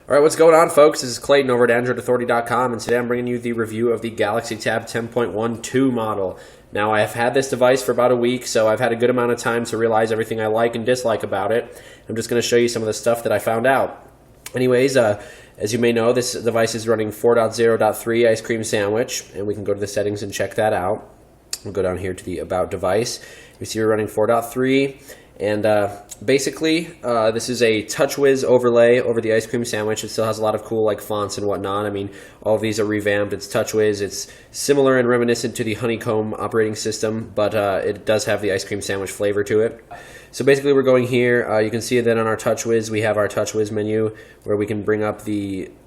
All right, what's going on, folks? This is Clayton over at AndroidAuthority.com, and today I'm bringing you the review of the Galaxy Tab 10.12 model. Now, I have had this device for about a week, so I've had a good amount of time to realize everything I like and dislike about it. I'm just going to show you some of the stuff that I found out. Anyways, as you may know, this device is running 4.0.3 Ice Cream Sandwich, and we can go to the settings and check that out. We'll go down here to the About device. You see we're running 4.3. And basically, this is a TouchWiz overlay over the ice cream sandwich. It still has a lot of cool like fonts and whatnot. I mean, all of these are revamped. It's TouchWiz. It's similar and reminiscent to the Honeycomb operating system, but it does have the ice cream sandwich flavor to it. So basically, we're going here. You can see that on our TouchWiz, we have our TouchWiz menu where we can bring up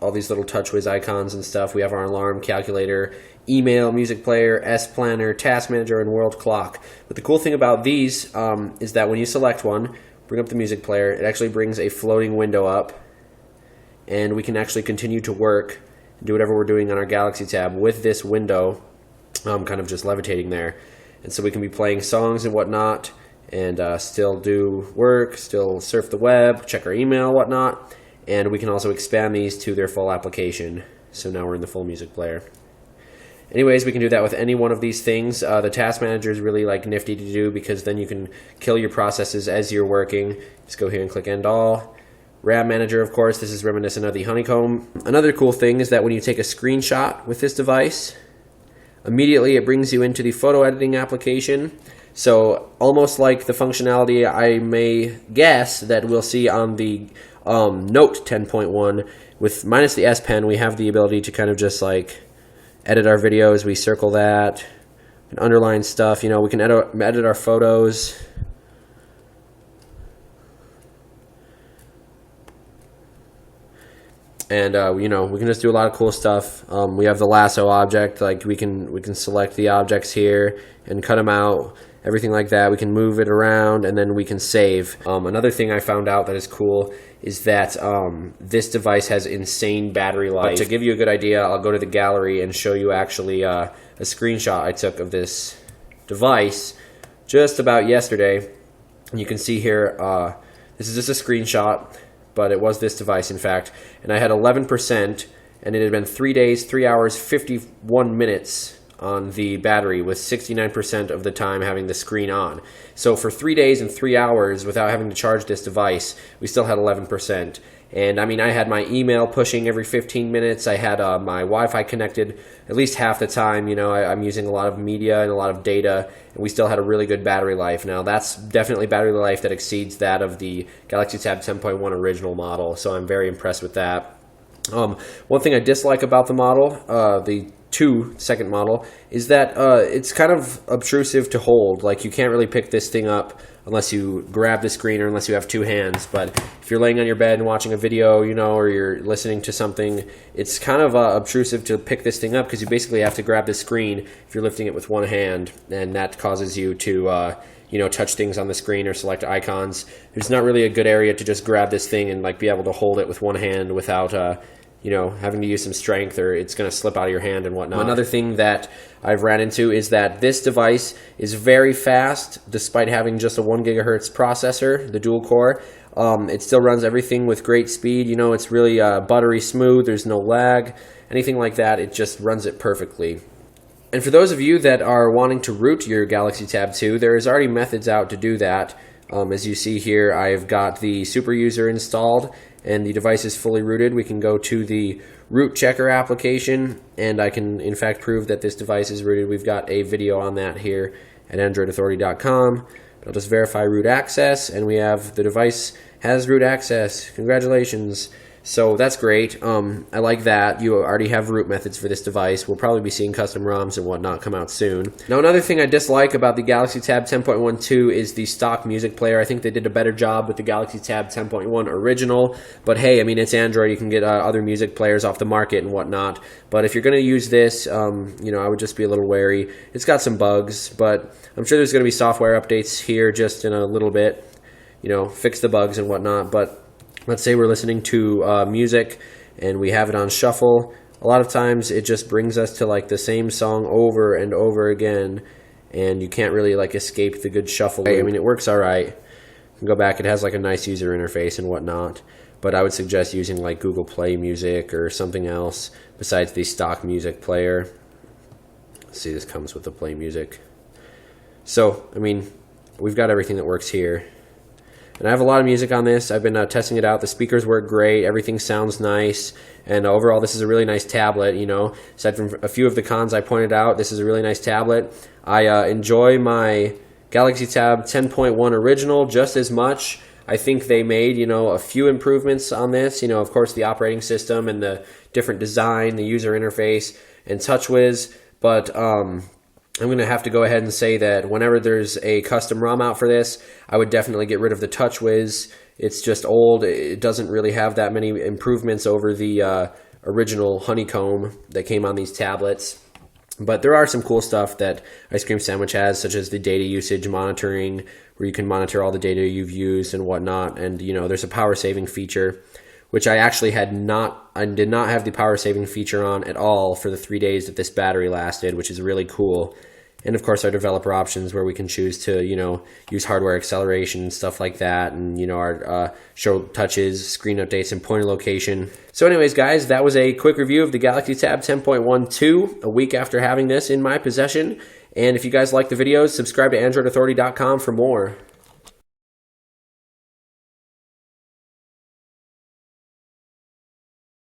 all these little TouchWiz icons and stuff. We have our alarm, calculator, email, music player, S Planner, task manager, and world clock. But the cool thing about these is that when you select one, bring up the music player, it actually brings a floating window up, and we can actually continue to work and do whatever we're doing on our Galaxy Tab with this window kind of just levitating there. And so we can be playing songs and whatnot, and still do work, still surf the web, check our email, whatnot, and we can also expand these to their full application. So now we're in the full music player. Anyways, we can do that with any one of these things. The task manager is really like nifty to do because then you can kill your processes as you're working. Just go here and click End All. RAM manager, of course, this is reminiscent of the Honeycomb. Another cool thing is that when you take a screenshot with this device, immediately it brings you into the photo editing application. So almost like the functionality I may guess that we'll see on the Note 10.1 with minus the S Pen, we have the ability to kind of just like edit our videos. We circle that and underline stuff. You know, we can edit our photos. And you know, we can just do a lot of cool stuff. We have the lasso object. Like we can select the objects here and cut them out. Everything like that. We can move it around, and then we can save. Another thing I found out that is cool is that this device has insane battery life. But to give you a good idea, I'll go to the gallery and show you actually a screenshot I took of this device just about yesterday. And you can see here, this is just a screenshot, but it was this device, in fact. And I had 11%, and it had been 3 days, 3 hours, 51 minutes on the battery, with 69% of the time having the screen on. So for 3 days and 3 hours without having to charge this device, we still had 11%. And I mean, I had my email pushing every 15 minutes. I had my Wi-Fi connected at least half the time. You know, I'm using a lot of media and a lot of data, and we still had a really good battery life. Now, that's definitely battery life that exceeds that of the Galaxy Tab 10.1 original model, so I'm very impressed with that. One thing I dislike about the model, the second model, is that it's kind of obtrusive to hold. Like, you can't really pick this thing up unless you grab the screen or unless you have two hands. But if you're laying on your bed and watching a video, you know, or you're listening to something, it's kind of obtrusive to pick this thing up because you basically have to grab the screen if you're lifting it with one hand, and that causes you to you know, touch things on the screen or select icons. There's not really a good area to just grab this thing and like be able to hold it with one hand without you know, having to use some strength, or it's going to slip out of your hand and whatnot. Another thing that I've ran into is that this device is very fast, despite having just a 1 gigahertz processor, the dual core. It still runs everything with great speed. You know, it's really buttery smooth. There's no lag, anything like that. It just runs it perfectly. And for those of you that are wanting to root your Galaxy Tab 2, there is already methods out to do that. As you see here, I've got the Super User installed, and the device is fully rooted. We can go to the root checker application, and I can in fact prove that this device is rooted. We've got a video on that here at AndroidAuthority.com. I'll just verify root access, and we have the device has root access. Congratulations. So that's great. I like that. You already have root methods for this device. We'll probably be seeing custom ROMs and whatnot come out soon. Now, another thing I dislike about the Galaxy Tab 10.12 is the stock music player. I think they did a better job with the Galaxy Tab 10.1 original. But hey, I mean, it's Android. You can get other music players off the market and whatnot. But if you're going to use this, you know, I would just be a little wary. It's got some bugs, but I'm sure there's going to be software updates here just in a little bit. You know, fix the bugs and whatnot. But let's say we're listening to music and we have it on shuffle. A lot of times it just brings us to like the same song over and over again, and you can't really like escape the good shuffle. I mean, it works all right. You can go back. It has like a nice user interface and whatnot. but I would suggest using like Google Play Music or something else besides the stock music player. Let's see, this comes with the Play Music. So, I mean, we've got everything that works here. And I have a lot of music on this. I've been testing it out. The speakers work great. Everything sounds nice. And overall, this is a really nice tablet, you know. Aside from a few of the cons I pointed out, this is a really nice tablet. I enjoy my Galaxy Tab 10.1 original just as much. I think they made, you know, a few improvements on this. You know, of course, the operating system and the different design, the user interface, and TouchWiz. But I'm going to have to go ahead and say that whenever there's a custom ROM out for this, I would definitely get rid of the TouchWiz. It's just old. It doesn't really have that many improvements over the original Honeycomb that came on these tablets. But there are some cool stuff that Ice Cream Sandwich has, such as the data usage monitoring, where you can monitor all the data you've used and whatnot. And, you know, there's a power saving feature, which I actually did not have the power saving feature on at all for the 3 days that this battery lasted, which is really cool. And of course, our developer options where we can choose to, you know, use hardware acceleration and stuff like that. And, you know, our show touches, screen updates, and pointer location. So anyways, guys, that was a quick review of the Galaxy Tab 10.12 a week after having this in my possession. And if you guys like the videos, subscribe to AndroidAuthority.com for more.